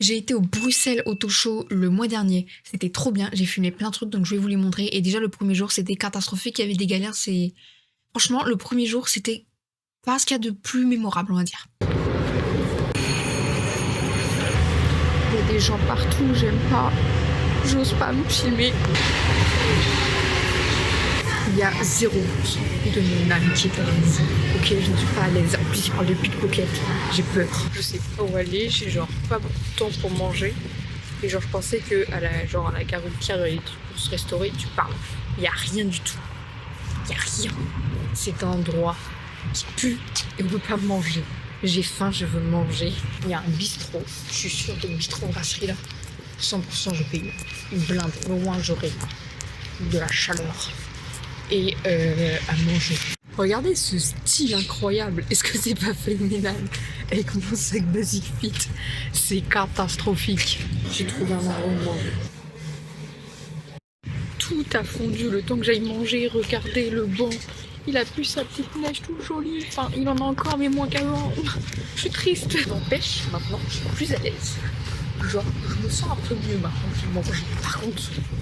J'ai été au Bruxelles Auto Show le mois dernier. C'était trop bien. J'ai filmé plein de trucs, donc je vais vous les montrer. Et déjà, le premier jour, c'était catastrophique. Il y avait des galères. Franchement, le premier jour, c'était pas ce qu'il y a de plus mémorable, on va dire. Il y a des gens partout, j'aime pas. J'ose pas me filmer. Il y a zéro de mon amitié pour vous. Ok, je ne suis pas à l'aise. En plus, il parle de pickpocket. J'ai peur. Je sais pas où aller. J'ai genre pas beaucoup de temps pour manger. Et genre, je pensais que à la gare routière, il y a des trucs pour se restaurer. Tu parles. Il y a rien du tout. Il y a rien. C'est un endroit qui pue et on peut pas manger. J'ai faim, je veux manger. Il y a un bistrot. Je suis sûre que le bistrot brasserie là, 100% je paye une blinde. Au moins, j'aurai de la chaleur et à manger. Regardez ce style incroyable. Est-ce que c'est pas phénoménal? Avec mon sac Basic Fit, c'est catastrophique. J'ai trouvé un endroit où manger. Tout a fondu le temps que j'aille manger. Regardez le banc. Il a plus sa petite neige toute jolie. Enfin, il en a encore, mais moins qu'avant. Je suis triste. N'empêche, maintenant, je suis plus à l'aise. Genre, je me sens un peu mieux maintenant qu'il mange. Par contre,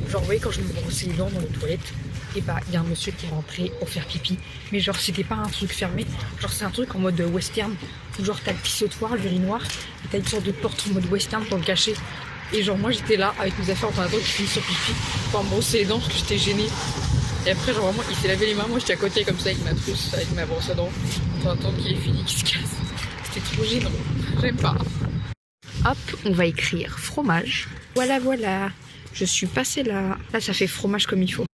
genre, vous voyez, quand je me brossais les dents dans les toilettes, et bah, il y a un monsieur qui est rentré pour faire pipi. Mais genre, c'était pas un truc fermé. Genre, c'est un truc en mode western. Où genre, t'as le pissoir, l'urinoir, et t'as une sorte de porte en mode western pour le cacher. Et genre, moi, j'étais là avec mes affaires en train d'attendre qu'il finisse son pipi pour me brosser les dents parce que j'étais gênée. Et après, genre, vraiment, il s'est lavé les mains. Moi, j'étais à côté comme ça avec ma trousse, avec ma brosse à dents. En attendant qu'il ait fini, qu'il se casse. C'était trop gênant. J'aime pas. Hop, on va écrire fromage. Voilà, voilà. Je suis passée là. Là, ça fait fromage comme il faut.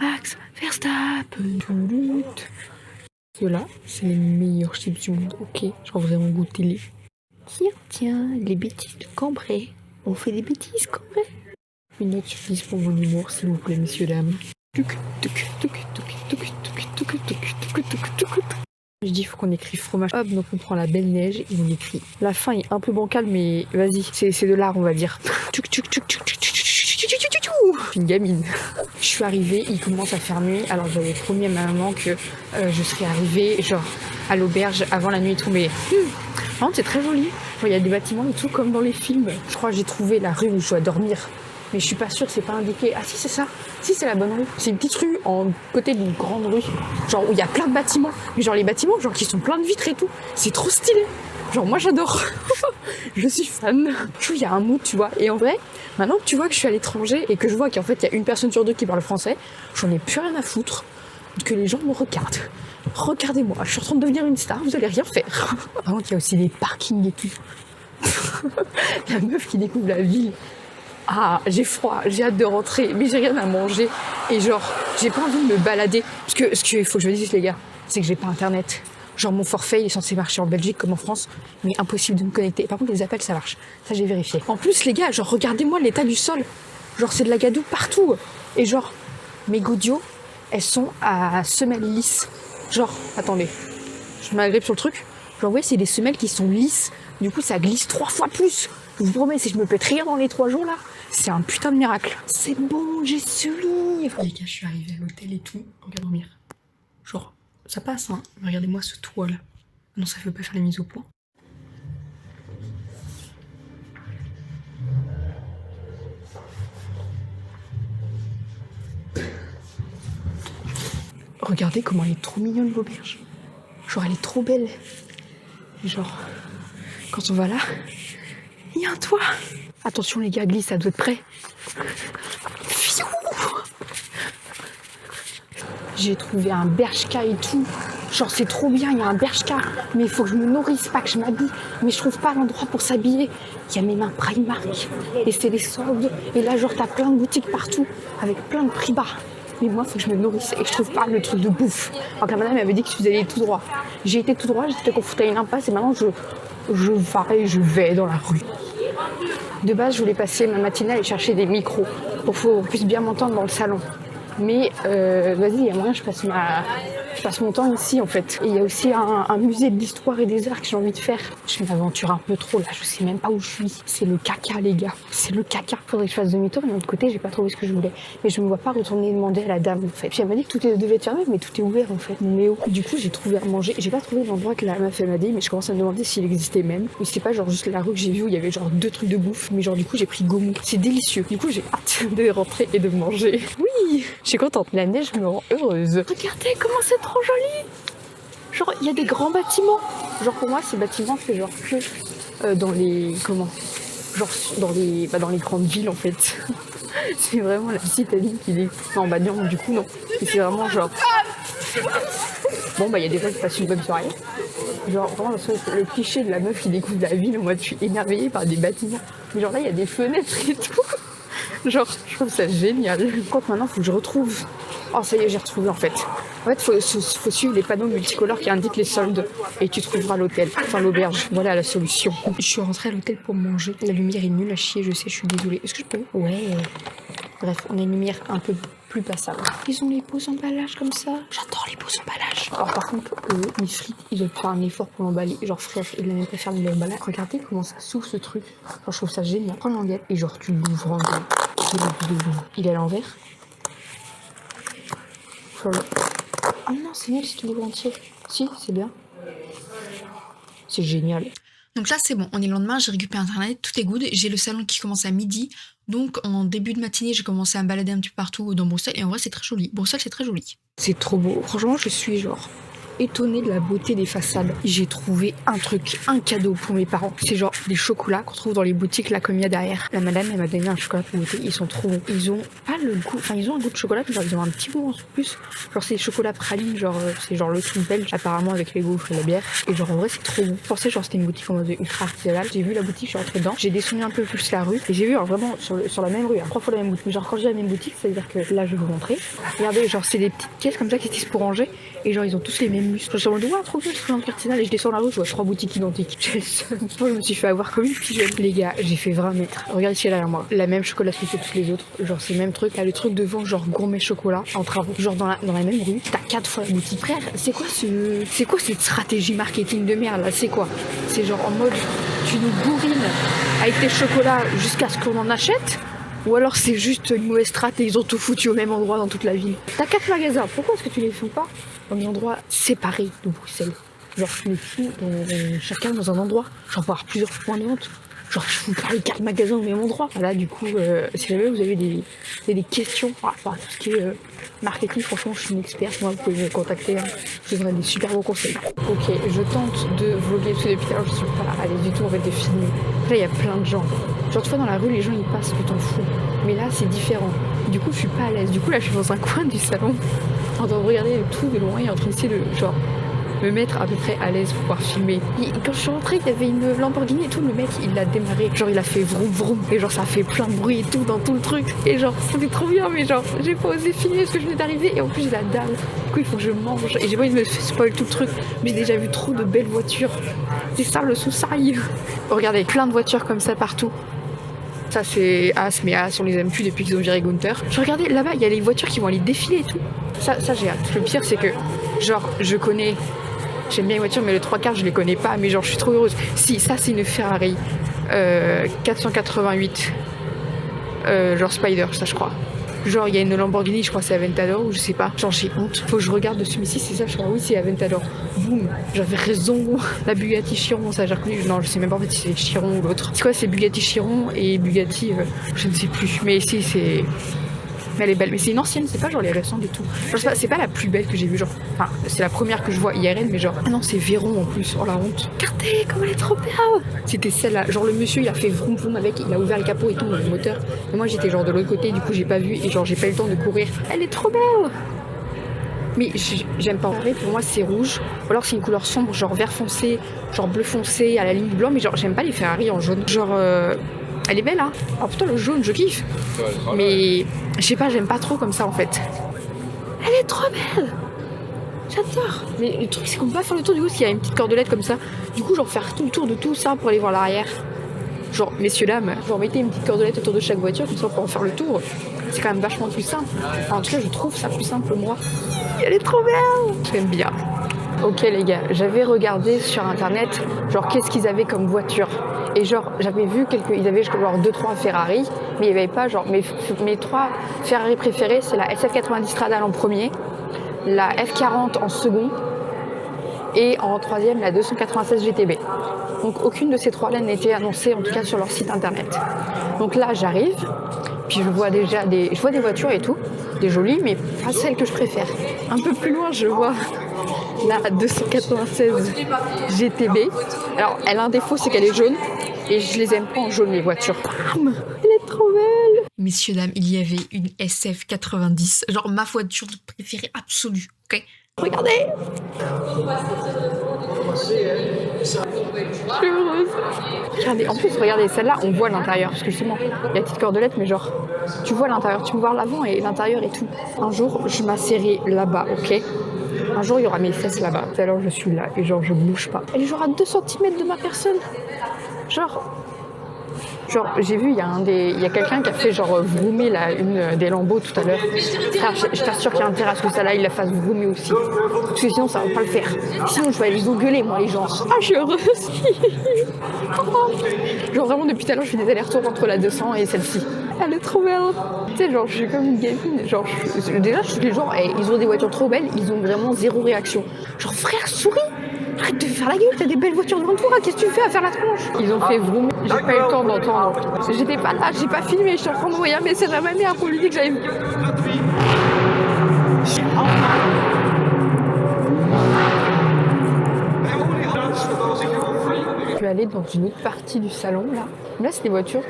Max Verstappen. Ceux-là, c'est les meilleurs chips du monde. Ok, genre vraiment goûter-les. Tiens, les bêtises de Cambrai. On fait des bêtises, Cambrai. Une note sur 10 pour mon humour, s'il vous plaît, messieurs, dames. Je dis, il faut qu'on écrive fromage. Hop, donc on prend la belle neige et on écrit. La fin est un peu bancale, mais vas-y, c'est de l'art, on va dire. Une gamine. Je suis arrivée, il commence à faire nuit. Alors j'avais promis à ma maman que je serais arrivée genre à l'auberge avant la nuit et tout, mais c'est très joli. Il y a des bâtiments et tout comme dans les films. Je crois que j'ai trouvé la rue où je dois dormir, mais je suis pas sûre, c'est pas indiqué. Ah si, c'est ça. Si, c'est la bonne rue. C'est une petite rue en côté d'une grande rue, genre où il y a plein de bâtiments, mais genre les bâtiments genre qui sont pleins de vitres et tout. C'est trop stylé. Genre moi j'adore. Je suis fan. Je trouve qu'il y a un mood, tu vois. Et en vrai, maintenant que tu vois que je suis à l'étranger et que je vois qu'en fait il y a une personne sur deux qui parle français, j'en ai plus rien à foutre que les gens me regardent. Regardez-moi, je suis en train de devenir une star, vous allez rien faire. Par contre, il y a aussi des parkings et tout. La meuf qui découvre la ville. Ah, j'ai froid, j'ai hâte de rentrer, mais j'ai rien à manger. Et genre, j'ai pas envie de me balader. Parce que ce qu'il faut que je vous dise, les gars, c'est que j'ai pas internet. Genre, mon forfait, il est censé marcher en Belgique comme en France, mais impossible de me connecter. Par contre, les appels, ça marche. Ça, j'ai vérifié. En plus, les gars, genre, regardez-moi l'état du sol. Genre, c'est de la gadoue partout. Et genre, mes goudios, elles sont à semelles lisses. Genre, attendez, je m'agrippe sur le truc. Genre, vous voyez, c'est des semelles qui sont lisses. Du coup, ça glisse 3 fois plus. Je vous promets, si je me pète rien dans les 3 jours, là, c'est un putain de miracle. C'est bon, j'ai suivi. Les gars, je suis arrivée à l'hôtel et tout. On va dormir. Genre, ça passe, hein. Mais regardez-moi ce toit, là. Non, ça veut pas faire la mise au point. Regardez comment elle est trop mignonne, l'auberge. Genre, elle est trop belle. Genre, quand on va là, il y a un toit. Attention, les gars, glisse, ça doit être prêt. Fiou. J'ai trouvé un bershka et tout. Genre, c'est trop bien, il y a un bershka. Mais il faut que je me nourrisse, pas que je m'habille. Mais je trouve pas l'endroit pour s'habiller. Il y a même un Primark. Et c'est les soldes. Et là, genre, t'as plein de boutiques partout. Avec plein de prix bas. Mais moi, il faut que je me nourrisse. Et je trouve pas le truc de bouffe. Alors que la madame m'avait dit que je faisais aller tout droit. J'ai été tout droit, j'étais confrontée à une impasse. Et maintenant, je vais dans la rue. De base, je voulais passer ma matinale et chercher des micros pour qu'on puisse bien m'entendre dans le salon. Mais vas-y, il y a moyen que je passe Je passe mon temps ici en fait. Et il y a aussi un musée de l'histoire et des arts que j'ai envie de faire. Je m'aventure un peu trop là, je sais même pas où je suis. C'est le caca les gars, c'est le caca. Faudrait que je fasse demi-tour, mais de l'autre côté j'ai pas trouvé ce que je voulais. Mais je me vois pas retourner demander à la dame en fait. Puis elle m'a dit que tout devait être fermé, mais tout est ouvert en fait. Mais oh. Du coup j'ai trouvé à manger. J'ai pas trouvé l'endroit que la meuf elle m'a dit, mais je commence à me demander s'il existait même. Ou c'était pas genre juste la rue que j'ai vue où il y avait genre 2 trucs de bouffe. Mais genre du coup j'ai pris Gomu. C'est délicieux. Du coup j'ai hâte de rentrer et de manger. Oui, je suis contente. La neige me rend heureuse. Regardez comment c'est trop joli. Genre il y a des grands bâtiments. Genre pour moi ces bâtiments c'est genre que dans les genre dans les grandes villes en fait. C'est vraiment la citadine qui est... Non bah non du coup non. C'est vraiment genre... Bon bah il y a des gens qui passent une bonne soirée. Genre vraiment le cliché de la meuf qui découvre la ville en mode je suis émerveillée par des bâtiments. Mais genre là il y a des fenêtres et tout. Genre je trouve ça génial. Par contre maintenant faut que je retrouve... Oh ça y est j'ai retrouvé en fait. En fait faut suivre les panneaux multicolores qui indiquent les soldes et tu trouveras l'hôtel. Enfin l'auberge. Voilà la solution. Je suis rentrée à l'hôtel pour manger. La lumière est nulle à chier, je sais, je suis désolée. Est-ce que je peux? Ouais. Bref, on a une lumière un peu plus passable. Ils ont les beaux emballages comme ça. J'adore les beaux emballages. Alors par contre, les frites, ils doivent faire un effort pour l'emballer. Genre frère, il a même pas fermé l'emballage. Regardez comment ça s'ouvre ce truc. Genre je trouve ça génial. Prends l'anguette et genre tu l'ouvres en deux. Il est à l'envers. Ah non, c'est nul si tu l'ouvres entier. Si, c'est bien. C'est génial. Donc là c'est bon, on est le lendemain, j'ai récupéré internet, tout est good, j'ai le salon qui commence à midi, donc en début de matinée j'ai commencé à me balader un petit peu partout dans Bruxelles et en vrai c'est très joli, Bruxelles c'est très joli. C'est trop beau, franchement je suis genre étonnée de la beauté des façades. J'ai trouvé un truc, un cadeau pour mes parents, c'est genre des chocolats qu'on trouve dans les boutiques là comme il y a derrière. La madame elle m'a donné un chocolat pour goûter, ils sont trop bons. Ils ont pas le goût, enfin ils ont un goût de chocolat mais genre ils ont un petit goût en plus. Genre c'est des chocolats pralines, genre c'est genre le truc belge apparemment avec les gaufres et la bière. Et genre en vrai c'est trop bon. Je pensais genre c'était une boutique en mode ultra artisanale. J'ai vu la boutique, je suis rentrée dedans, j'ai descendu un peu plus la rue et j'ai vu vraiment sur la même rue, 3 fois la même boutique. Mais genre quand je dis la même boutique, ça veut dire que là je vais vous montrer. Regardez, genre c'est des petites caisses comme ça qui utilisent pour ranger et genre ils ont tous les mêmes muscles. Je me dis ouais trop bien, je suis dans le quartier et je descends la rue, je vois 3 boutiques identiques. Moi je me suis fait avoir comme une petite jeune. Les gars, j'ai fait 20 mètres. Regardez ce qu'il y a derrière moi. La même chocolaterie que toutes les autres. Genre c'est le même truc. Là le truc devant genre gourmet chocolat en travaux. Genre dans la même rue, t'as 4 fois la boutique. Frère, c'est quoi cette stratégie marketing de merde là? C'est quoi? C'est genre en mode tu nous bourrines avec tes chocolats jusqu'à ce qu'on en achète? Ou alors c'est juste une mauvaise strat et ils ont tout foutu au même endroit dans toute la ville. T'as 4 magasins, pourquoi est-ce que tu les fous pas dans des endroits séparés de Bruxelles? Genre tu les fous chacun dans un endroit, genre pour avoir plusieurs points de vente. Genre tu fous pas les 4 magasins au même endroit. Voilà du coup, si jamais vous avez des questions par rapport à tout ce qui est marketing, franchement je suis une experte, moi vous pouvez me contacter, hein. Je vous donnerai des super bons conseils. Ok, je tente de vlogger parce que depuis tout à l'heure je suis pas à l'aise du tout en fait de filmer. Là il y a plein de gens. Genre, tu vois, dans la rue, les gens ils passent, tu t'en fous. Mais là, c'est différent. Du coup, je suis pas à l'aise. Du coup, là, je suis dans un coin du salon, en train de regarder tout de loin et en train d'essayer de, genre, me mettre à peu près à l'aise pour pouvoir filmer. Et quand je suis rentrée, il y avait une Lamborghini et tout. Le mec, il l'a démarré. Genre, il a fait vroom vroom. Et genre, ça a fait plein de bruit et tout dans tout le truc. Et genre, c'était trop bien. Mais genre, j'ai pas osé filmer parce que je venais d'arriver. Et en plus, j'ai la dalle. Du coup, il faut que je mange. Et j'ai pas envie de me spoil tout le truc. Mais j'ai déjà vu trop de belles voitures. C'est ça le sous-sail. Regardez, plein de voitures comme ça partout. Ça c'est As, mais As on les aime plus depuis qu'ils ont viré Gunther. Je regardais là-bas, il y a les voitures qui vont aller défiler et tout. Ça j'ai hâte. Le pire c'est que genre j'aime bien les voitures mais le 3/4 je les connais pas, mais genre je suis trop heureuse. Si ça c'est une Ferrari 488 genre Spider, ça je crois. Genre il y a une Lamborghini, je crois c'est Aventador ou je sais pas. Genre j'ai honte. Faut que je regarde dessus, mais si c'est ça je crois. Oui c'est Aventador. Boum, j'avais raison. La Bugatti Chiron, ça j'ai reconnu. Non je sais même pas en fait si c'est Chiron ou l'autre. C'est quoi, c'est Bugatti Chiron et Bugatti je ne sais plus. Mais si c'est... Mais elle est belle, mais c'est une ancienne, c'est pas genre les récentes et tout. Genre, c'est pas la plus belle que j'ai vue, genre. Enfin, c'est la première que je vois IRL, mais genre. Ah non, c'est Véron en plus, oh la honte. Regardez comme elle est trop belle. C'était celle-là. Genre le monsieur il a fait vroom vroom avec, il a ouvert le capot et tout, le moteur. Et moi j'étais genre de l'autre côté, du coup j'ai pas vu et genre j'ai pas eu le temps de courir. Elle est trop belle. Mais j'aime pas. En vrai, pour moi c'est rouge. Ou alors c'est une couleur sombre, genre vert foncé, genre bleu foncé à la ligne du blanc. Mais genre j'aime pas les Ferrari en jaune. Genre elle est belle hein. Oh putain le jaune je kiffe. Mais je sais pas, j'aime pas trop comme ça en fait. Elle est trop belle. J'adore. Mais le truc c'est qu'on peut pas faire le tour du coup parce qu'il y a une petite cordelette comme ça. Du coup genre faire tout le tour de tout ça pour aller voir l'arrière. Genre messieurs dames, genre mettez une petite cordelette autour de chaque voiture comme ça on peut en faire le tour. c'est quand même vachement plus simple. Enfin, en tout cas, je trouve ça plus simple moi. Elle est trop belle. J'aime bien. Ok les gars, j'avais regardé sur internet genre qu'est-ce qu'ils avaient comme voiture. Et genre j'avais vu ils avaient genre 2-3 Ferrari, mais il n'y avait pas genre mes 3 Ferrari préférés, c'est la SF90 Stradale en premier, la F40 en second et en troisième la 296 GTB. Donc aucune de ces 3-là n'a été annoncée en tout cas sur leur site internet. Donc là j'arrive, puis je vois des voitures et tout, des jolies, mais pas celles que je préfère. Un peu plus loin je vois la 296 GTB. Alors elle a un défaut, c'est qu'elle est jaune et je les aime pas en jaune les voitures. Bam, elle est trop belle. Messieurs dames, il y avait une SF90, genre ma voiture préférée absolue. Ok, regardez. Je suis heureuse. Regardez, en plus regardez celle-là, on voit l'intérieur parce que justement il y a la petite cordelette, mais genre tu vois l'intérieur, tu peux voir l'avant et l'intérieur et tout. Un jour je m'asserrai là-bas, ok. Un jour, il y aura mes fesses là-bas. Alors, je suis là et genre, je bouge pas. Elle est genre à 2 cm de ma personne. Genre, j'ai vu, il y a quelqu'un qui a fait genre vroomer une des Lambeaux tout à l'heure. Frère, je t'assure qu'il y a intérêt à ce que ça là, il la fasse vroomer aussi. Parce que sinon, ça va pas le faire. Sinon, je vais aller les engueuler, moi, les gens. Ah, je suis heureuse. Genre, vraiment, depuis tout à l'heure, je fais des allers-retours entre la 200 et celle-ci. Elle est trop belle. Tu sais, genre, je suis comme une gamine. Genre, déjà, je suis les gens, ils ont des voitures trop belles, ils ont vraiment zéro réaction. Genre, frère, souris. Arrête de faire la gueule, t'as des belles voitures devant toi, qu'est-ce que tu fais à faire la tronche? Ils ont fait vroom, j'ai pas eu le temps d'entendre. J'étais pas là, j'ai pas filmé, j'étais en train d'envoyer un message à ma mère pour lui dire que j'avais... Je suis allée dans une autre partie du salon, là. Là, c'est des voitures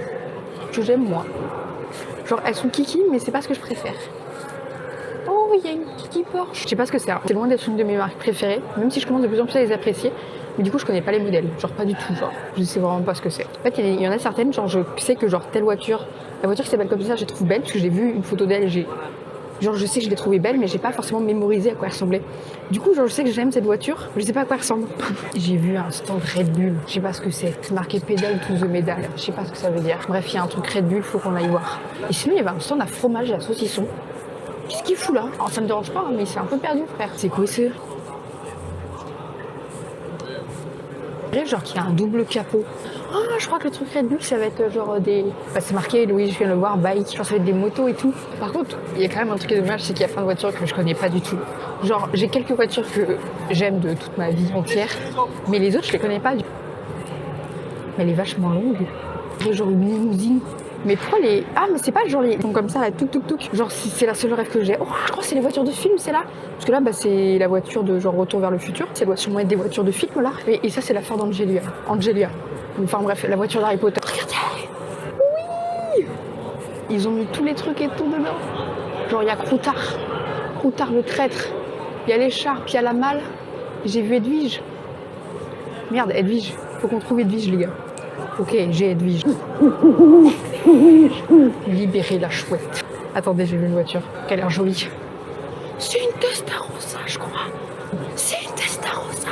que j'aime moi. Genre, elles sont kiki, mais c'est pas ce que je préfère. Oh, il y a une Kiki Porsche. Je sais pas ce que c'est. C'est loin d'être une de mes marques préférées, même si je commence de plus en plus à les apprécier. Mais du coup, je connais pas les modèles. Genre, pas du tout. Genre, je sais vraiment pas ce que c'est. En fait, il y en a certaines, genre, je sais que genre telle voiture, la voiture qui s'appelle comme ça, je la trouve belle parce que j'ai vu une photo d'elle. Genre, je sais que je l'ai trouvée belle, mais j'ai pas forcément mémorisé à quoi elle ressemblait. Du coup, genre, je sais que j'aime cette voiture, mais je sais pas à quoi elle ressemble. J'ai vu un stand Red Bull. Je sais pas ce que c'est. C'est marqué Pedal to the Medal. Je sais pas ce que ça veut dire. Bref, il y a un truc Red Bull, faut qu'on aille voir. Et sinon, il y avait un stand à fromage et à saucisson. Qu'est-ce qu'il fout là? Alors, ça me dérange pas, mais c'est un peu perdu, frère. C'est quoi ça? Genre qu'il y a un double capot. Ah, je crois que le truc Red Bull, ça va être genre des... Bah, c'est marqué, Louis, je viens de le voir, bike. Genre, ça va être des motos et tout. Par contre, il y a quand même un truc qui est dommage, c'est qu'il y a plein de voitures que je connais pas du tout. Genre, j'ai quelques voitures que j'aime de toute ma vie entière, mais les autres, je les connais pas du tout. Mais elle est vachement longue. Genre une limousine. Mais pourquoi les... Ah, mais c'est pas genre les... comme ça, là, touk. Genre, c'est la seule rêve que j'ai. Oh, je crois que c'est les voitures de film, c'est là. Parce que là, bah, c'est la voiture de genre Retour vers le futur. Ça doit sûrement être des voitures de film, là. Et ça, c'est la Ford Angelia. Enfin, bref, la voiture d'Harry Potter. Regardez! Oui! Ils ont mis tous les trucs et tout dedans. Genre, il y a Croutard le traître. Il y a l'écharpe, il y a la malle. J'ai vu Edwige. Merde, Edwige. Faut qu'on trouve Edwige, les gars. Ok, j'ai Edwige. Libérer la chouette. Attendez, j'ai vu une voiture qui a l'air jolie. C'est une Testarossa, je crois. C'est une Testarossa.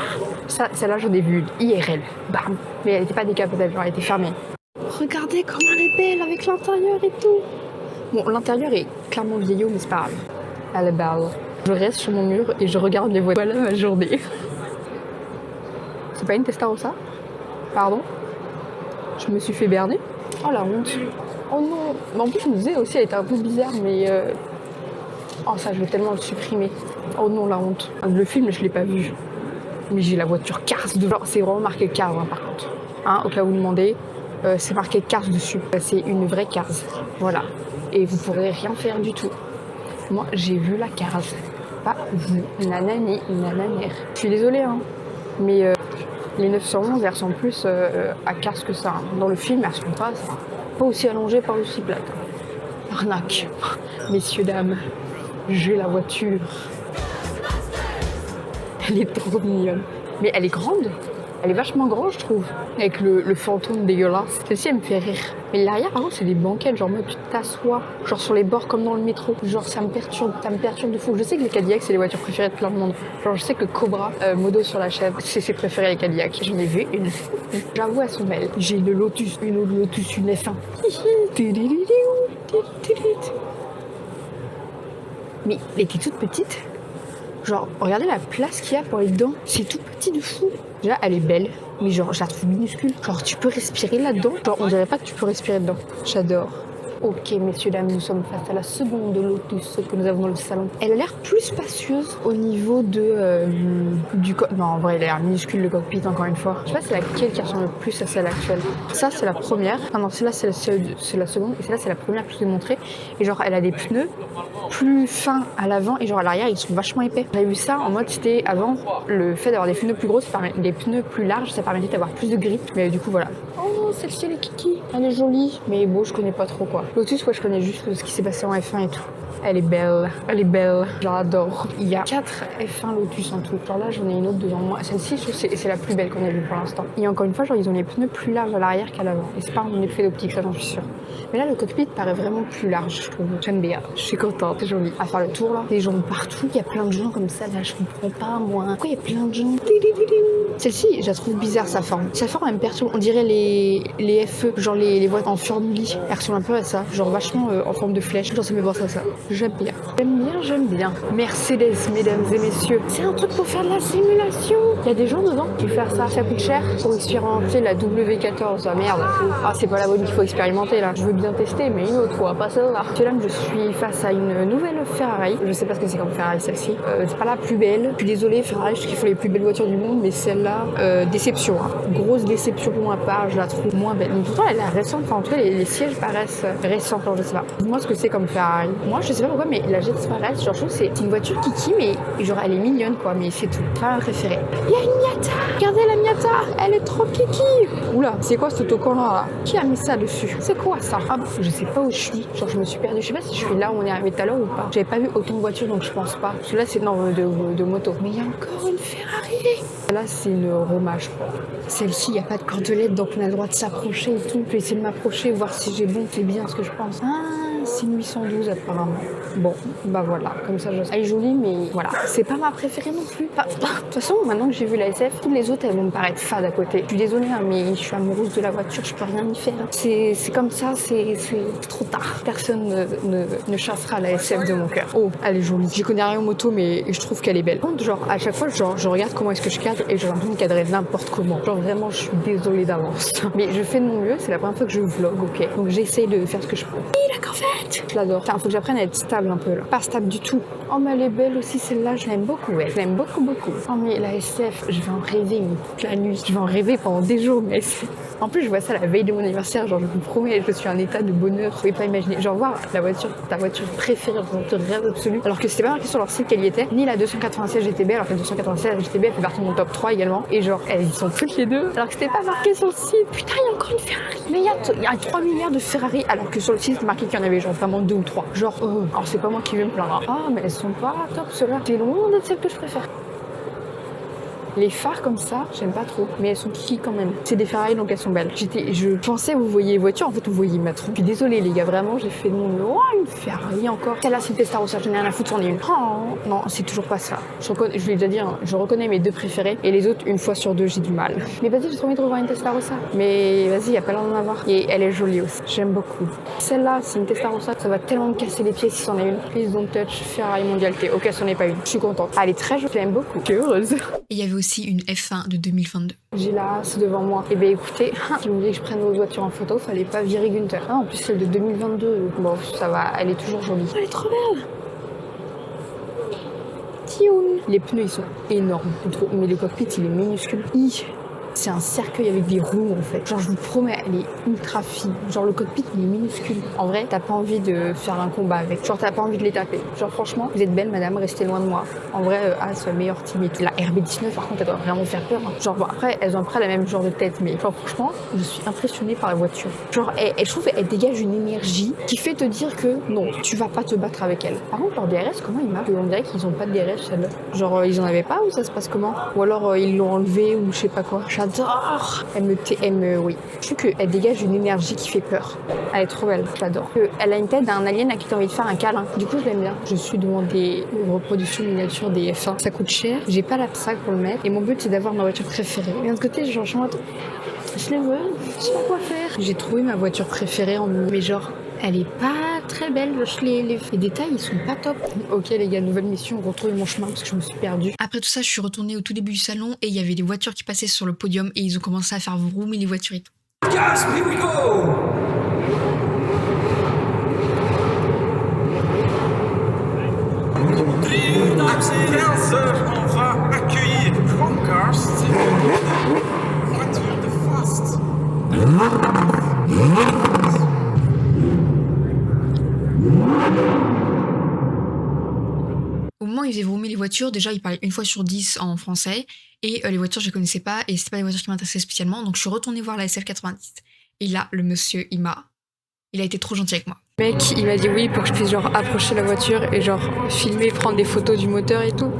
Ça, celle-là, j'en ai vu IRL. Bam. Mais elle n'était pas décapotable, genre elle était fermée. Regardez comment elle est belle avec l'intérieur et tout. Bon, l'intérieur est clairement vieillot, mais c'est pas grave. Elle est belle. Je reste sur mon mur et je regarde les voitures. Voilà ma journée. C'est pas une Testarossa? Pardon? Je me suis fait berner. Oh la honte. Oh non. Mais en plus, je me disais aussi, elle était un peu bizarre, mais... Oh ça, je vais tellement le supprimer. Oh non, la honte. Le film, je l'ai pas vu. Mais j'ai la voiture Cars devant. C'est vraiment marqué Cars, hein, par contre. Hein, au cas où vous demandez, c'est marqué Cars dessus. C'est une vraie Cars. Voilà. Et vous pourrez rien faire du tout. Moi, j'ai vu la Cars. Pas vous. Nanani, nananère. Je suis désolée, hein. Mais... les 911, elles ressemblent plus à Cars que ça. Dans le film, elles sont pas aussi allongées, pas aussi plates. Arnaque. Messieurs, dames, j'ai la voiture. Elle est trop mignonne. Mais elle est grande. Elle est vachement grande, je trouve. Avec le fantôme dégueulasse. Celle-ci, elle me fait rire. Mais l'arrière, par contre, c'est des banquettes. Genre, moi, tu t'assois. Genre, sur les bords, comme dans le métro. Genre, ça me perturbe de fou. Je sais que les Cadillacs, c'est les voitures préférées de plein de monde. Genre, je sais que Cobra, Modo sur la chaîne, c'est ses préférés, les Cadillacs. J'en ai vu une. J'avoue, elles sont belles. J'ai une Lotus, une F1. Mais elle était toute petite. Genre, regardez la place qu'il y a pour aller dedans. C'est tout petit de fou. Déjà, elle est belle. Mais genre, je la trouve minuscule. Genre, tu peux respirer là-dedans. Genre, on dirait pas que tu peux respirer dedans. J'adore. Ok, messieurs, dames, nous sommes face à la seconde Lotus que nous avons dans le salon. Elle a l'air plus spacieuse au niveau de du cockpit. Non, en vrai, elle a l'air minuscule, le cockpit, encore une fois. Je sais pas c'est laquelle qui ressemble le plus à celle actuelle. Ça, c'est la première. Ah non, celle-là, c'est la seconde. Et celle-là, c'est la première que je t'ai montrée. Et genre, elle a des pneus plus fins à l'avant et genre à l'arrière, ils sont vachement épais. J'avais vu ça en mode, c'était avant, le fait d'avoir des pneus plus gros, des pneus plus larges, ça permettait d'avoir plus de grip. Mais du coup, voilà. Oh, celle-ci, elle est kiki. Elle est jolie. Mais bon, je connais pas trop, quoi. Lotus, ouais, je connais juste ce qui s'est passé en F1 et tout. Elle est belle, j'adore. Il y a 4 F1 Lotus en tout. Genre là, j'en ai une autre devant moi. Celle-ci, je trouve c'est la plus belle qu'on a vue pour l'instant. Et encore une fois, genre, ils ont les pneus plus larges à l'arrière qu'à l'avant. Et c'est pas un effet d'optique, ça j'en suis sûre. Mais là, le cockpit paraît vraiment plus large, je trouve. J'aime bien. Je suis contente, c'est joli. À faire le tour là, des gens partout. Il y a plein de gens comme ça, là, je comprends pas, moi. Pourquoi il y a plein de gens? Celle-ci, je la trouve bizarre, sa forme. Sa forme, elle me perturbe. On dirait les FE, genre les voitures en Formuli. Elle ressemble un peu à ça. Genre vachement en forme de flèche. Genre, ça me penser à ça. J'aime bien. J'aime bien. Mercedes, mesdames et messieurs. C'est un truc pour faire de la simulation. Il y a des gens dedans qui font faire ça. Ça coûte cher pour expérimenter la W14. Ah merde. Ah, c'est pas la bonne qu'il faut expérimenter là. Je veux bien tester, mais une autre fois, pas celle-là. Là, je suis face à une nouvelle Ferrari. Je sais pas ce que c'est comme Ferrari celle-ci. C'est pas la plus belle. Je suis désolée, Ferrari, je trouve qu'il faut les plus belles voitures du monde, mais celle-là, déception. Hein. Grosse déception pour ma part. Je la trouve moins belle. Mais pourtant, elle est récente. Enfin, en tout cas, les sièges paraissent récents. Genre, je sais pas. Dis-moi ce que c'est comme Ferrari. Moi, je sais pas pourquoi, mais la Jet Express, genre, je trouve que c'est une voiture kiki, mais genre, elle est mignonne, quoi. Mais c'est tout. Pas ma préférée. Il y a une Miata. Regardez la Miata. Elle est trop kiki. Oula, c'est quoi ce autocollant là? Qui a mis ça dessus? C'est quoi ça? Ah, je sais pas où je suis. Genre, je me suis perdue. Je sais pas si je suis là où on est arrivé tout à l'heure ou pas. J'avais pas vu autant de voitures, donc je pense pas. Parce que là, c'est non, de moto. Mais il y a encore une Ferrari. Là, c'est une Roma, je crois. Celle-ci, il n'y a pas de cordelette, donc on a le droit de s'approcher et tout. Je vais essayer de m'approcher, voir si j'ai bon, c'est bien ce que je pense. Ah, c'est une 812 apparemment. Bon, bah voilà, comme ça je sais. Elle est jolie, mais voilà. C'est pas ma préférée non plus. De toute façon, maintenant que j'ai vu la SF, toutes les autres, elles vont me paraître fades à côté. Je suis désolée, hein, mais je suis amoureuse de la voiture, je peux rien y faire. C'est comme ça, c'est trop tard. Personne ne chassera la SF de mon cœur. Oh, elle est jolie. J'y connais rien aux motos, mais je trouve qu'elle est belle. Par contre, genre, à chaque fois, genre, je regarde comment est-ce que je cadre et j'ai l'impression de cadrer n'importe comment. Genre, vraiment, je suis désolée d'avance. Mais je fais de mon mieux, c'est la première fois que je vlog, ok. Donc, j'essaye de faire ce que je peux. Et la corvette! Je l'adore. Faut que j'apprenne à être stable un peu, là. Pas stable du tout. Oh, mais elle est belle aussi, celle-là. Je l'aime beaucoup, elle. Je l'aime beaucoup, beaucoup. Oh, mais la SF, je vais en rêver toute la nuit. Je vais en rêver pendant des jours, mais en plus, je vois ça la veille de mon anniversaire. Genre, je vous promets, je suis en état de bonheur. Vous pouvez pas imaginer. Genre, voir ta voiture préférée, ton rêve absolu. Alors que c'était pas marqué sur leur site qu'elle y était, ni la 296 GTB. Alors que la 296 GTB, elle fait partie de mon top 3 également. Et genre, elles y sont toutes les deux. Alors que c'était pas marqué sur le site. Putain, il y a encore une Ferrari. Mais il y a 3 milliards de Ferrari. Alors que sur le site, marqué qu'il y en avait genre vraiment 2 ou 3. Genre, alors c'est pas moi qui vais me plaindre. Ah, mais elles sont pas top, ceux-là. C'est loin d'être celles que je préfère. Les phares comme ça, j'aime pas trop, mais elles sont kiki quand même. C'est des Ferrari donc elles sont belles. Je pensais vous voyez voiture, en fait vous voyez ma trompe. Je suis désolée les gars, vraiment j'ai fait mon une Ferrari encore. Celle-là c'est une Testarossa, j'en ai rien à foutre, c'en est une. Oh non, c'est toujours pas ça. Je vous l'ai déjà dit, hein, je reconnais mes deux préférés et les autres une fois sur deux j'ai du mal. Mais vas-y, j'ai trop envie de revoir une Testarossa. Mais vas-y, y a pas l'air d'en avoir. Et elle est jolie aussi. J'aime beaucoup. Celle-là, c'est une Testarossa, ça va tellement me casser les pieds si c'en est une. Please don't touch Ferrari mondialité. Ok, c'en est pas une. Je suis contente. Elle est très jolie, je l'aime beaucoup. Je suis heureuse. Et il y avait aussi une F1 de 2022. J'ai la Haas devant moi. Et ben écoutez, si vous voulez que je prenne vos voitures en photo, fallait pas virer Gunther. Ah, en plus celle de 2022, bon ça va, elle est toujours jolie. Elle est trop belle. Tioun. Les pneus ils sont énormes, mais le cockpit il est minuscule. C'est un cercueil avec des roues en fait. Genre je vous promets, elle est ultra fine. Genre le cockpit il est minuscule. En vrai, t'as pas envie de faire un combat avec. Genre t'as pas envie de les taper. Genre franchement, vous êtes belle madame, restez loin de moi. En vrai, c'est le meilleur team et tout. La RB19 par contre, elle doit vraiment faire peur. Hein. Genre bon, après, elles ont après la même genre de tête, mais genre franchement, je suis impressionnée par la voiture. Genre je trouve qu'elle dégage une énergie qui fait te dire que non, tu vas pas te battre avec elle. Par contre, leur DRS, comment ils marchent? On dirait qu'ils ont pas de DRS celle-là. Genre ils en avaient pas ou ça se passe comment? Ou alors ils l'ont enlevé ou je sais pas quoi. J'adore. Oui. Je trouve qu'elle dégage une énergie qui fait peur. Elle est trop belle, j'adore. Elle a une tête d'un alien à qui t'as envie de faire un câlin. Du coup, je l'aime bien. Je suis devant des reproductions miniatures des F1. Ça coûte cher. J'ai pas la sac pour le mettre. Et mon but, c'est d'avoir ma voiture préférée. Et d'un autre côté, genre, je les veux. Je sais pas quoi faire. J'ai trouvé ma voiture préférée mais genre, elle est pas très belle. Les détails, ils sont pas top. Ok les gars, nouvelle mission, retrouver mon chemin parce que je me suis perdue. Après tout ça, je suis retournée au tout début du salon et il y avait des voitures qui passaient sur le podium et ils ont commencé à faire vroomer les voitures et tout. Guys, here we go! On va accueillir Chromecars, voiture de Fast. Au moment où ils faisaient vroomer les voitures, déjà ils parlaient une fois sur 10 en français et les voitures je les connaissais pas et c'était pas des voitures qui m'intéressaient spécialement, donc je suis retournée voir la SF90 et là le monsieur il a été trop gentil avec moi. Le mec il m'a dit oui pour que je puisse genre approcher la voiture et genre filmer, prendre des photos du moteur et tout.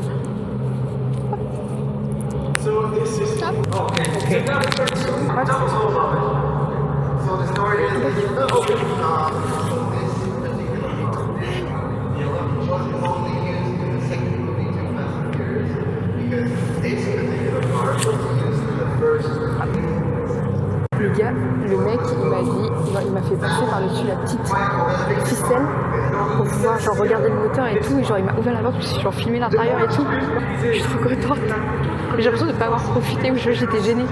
Le gars, le mec, il m'a fait passer par-dessus la petite ficelle pour pouvoir genre regarder le moteur et tout. Et genre il m'a ouvert la porte, je me suis genre filmé l'intérieur et tout. Je suis trop contente. J'ai l'impression de ne pas avoir profité ou j'étais gênée.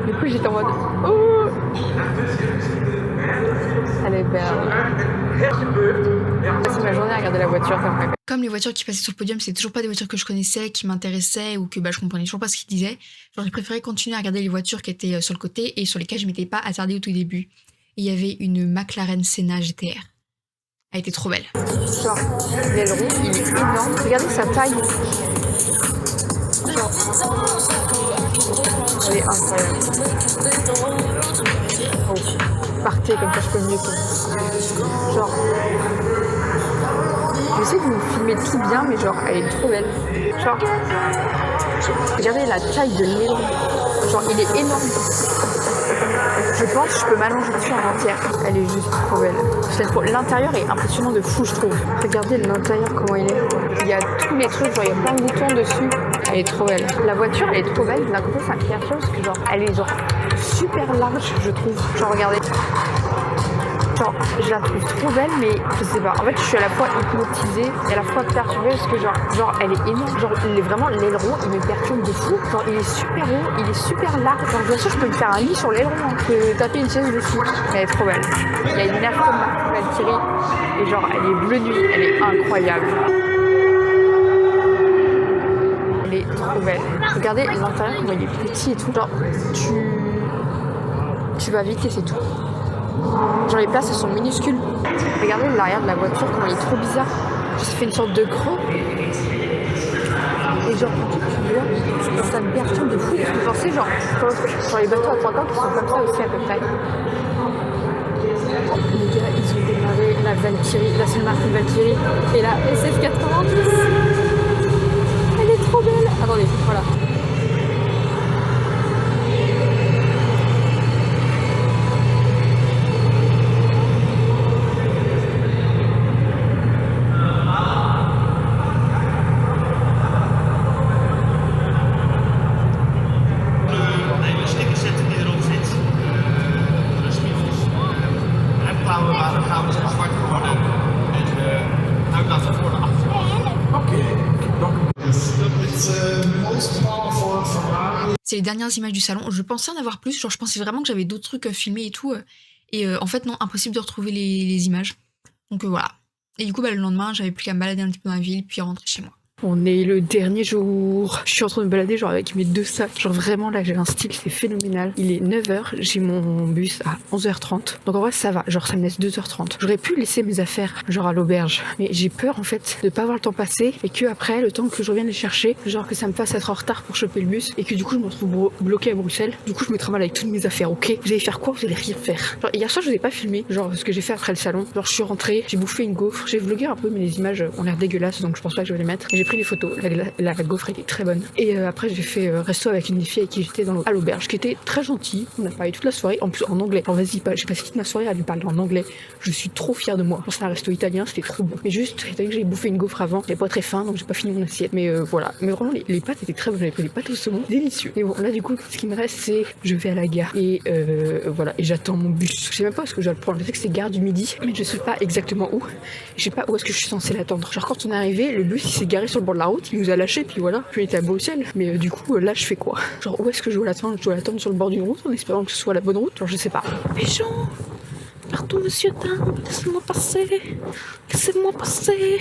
Du coup j'étais en mode oh, elle est belle. C'est ma journée à regarder la voiture, ça me fait. Comme les voitures qui passaient sur le podium, c'est toujours pas des voitures que je connaissais, qui m'intéressaient ou que je comprenais toujours pas ce qu'ils disaient. Genre j'ai préféré continuer à regarder les voitures qui étaient sur le côté et sur lesquelles je m'étais pas attardée au tout début. Et il y avait une McLaren Senna GTR. Elle était trop belle. Genre, l'aileron, il est énorme. Regardez sa taille. Genre, elle est incroyable. Oh, partez, comme ça je peux mieux tourner. Genre, je sais que vous filmez tout bien, mais genre, elle est trop belle. Genre, regardez la taille de l'aileron. Genre, il est énorme. Je pense que je peux m'allonger dessus en entière. Elle est juste trop belle. L'intérieur est impressionnant de fou, je trouve. Regardez l'intérieur, comment il est. Il y a tous les trucs, genre il y a plein de boutons dessus. Elle est trop belle. La voiture, elle est trop belle. D'un côté, c'est un créature parce que genre, elle est genre super large, je trouve. Genre, regardez. Genre, je la trouve trop belle, mais je sais pas. En fait, je suis à la fois hypnotisée et à la fois perturbée parce que genre elle est énorme. Genre, vraiment, l'aileron, il me perturbe de fou. Genre, il est super haut, il est super large. Genre, bien sûr, je peux me faire un lit sur l'aileron. Hein. Je peux taper une chaise dessus. Mais elle est trop belle. Il y a une Aston Martin Valkyrie. Et genre, elle est bleue nuit. Elle est incroyable. Elle est trop belle. Regardez l'intérieur, comment il est petit et tout. Genre, tu vas vite et c'est tout. Genre les places elles sont minuscules. Regardez l'arrière de la voiture comment il est trop bizarre. Ça fait une sorte de creux. Et genre tu vois, ça me perturbe de fou. Parce que vous pensez genre les bateaux à 3 corps qui sont comme ça aussi à peu près. Les gars ils ont démarré la Valkyrie, la Aston Martin Valkyrie et la SF90. Elle est trop belle. Attendez, voilà. C'est les dernières images du salon. Je pensais en avoir plus, genre je pensais vraiment que j'avais d'autres trucs filmés et tout. Et en fait non, impossible de retrouver les images. Donc voilà. Et du coup le lendemain, j'avais plus qu'à me balader un petit peu dans la ville, puis rentrer chez moi. On est le dernier jour. Je suis en train de me balader genre avec mes 2 sacs. Genre vraiment là j'ai un style, c'est phénoménal. Il est 9h, j'ai mon bus à 11h30. Donc en vrai ça va, genre ça me laisse 2h30. J'aurais pu laisser mes affaires genre à l'auberge. Mais j'ai peur en fait de pas voir le temps passer et que après le temps que je revienne les chercher, genre que ça me fasse être en retard pour choper le bus et que du coup je me retrouve bloquée à Bruxelles. Du coup je me trimballe avec toutes mes affaires, ok? Vous allez faire quoi? Vous allez rien faire. Genre hier soir je vous ai pas filmé, genre ce que j'ai fait après le salon. Genre je suis rentrée, j'ai bouffé une gaufre, j'ai vlogué un peu mais les images ont l'air dégueulasses donc je pense pas que je vais les mettre. Et j'ai pris des photos. La gaufre était très bonne. Et après, j'ai fait resto avec une des filles avec qui j'étais à l'auberge, qui était très gentille. On a parlé toute la soirée, en plus en anglais. Alors vas-y, j'ai passé toute ma soirée à lui parler en anglais. Je suis trop fière de moi. C'est un resto italien, c'était trop bon. Mais juste, étant donné que j'ai bouffé une gaufre avant, c'était pas très fin, donc j'ai pas fini mon assiette. Mais voilà. Mais vraiment, les pâtes étaient très bonnes. J'avais pris des pâtes au saumon, délicieux. Et bon, là, du coup, ce qui me reste, c'est je vais à la gare. Et voilà. Et j'attends mon bus. Je sais même pas où est-ce que je dois le prendre. Je sais que c'est gare du Midi, mais je sais pas exactement où. Je sais pas où est-ce que je suis censée l'attendre. Genre, quand on est arrivé, le bus il s'est garé sur le bord de la route, il nous a lâché, puis voilà. Puis il était à beau ciel. Mais du coup, là, je fais quoi? Genre, où est-ce que je dois l'attendre? Je dois l'attendre sur le bord d'une route en espérant que ce soit la bonne route? Genre, je sais pas. Les gens, pardon, monsieur, laissez-moi passer. Laissez-moi passer.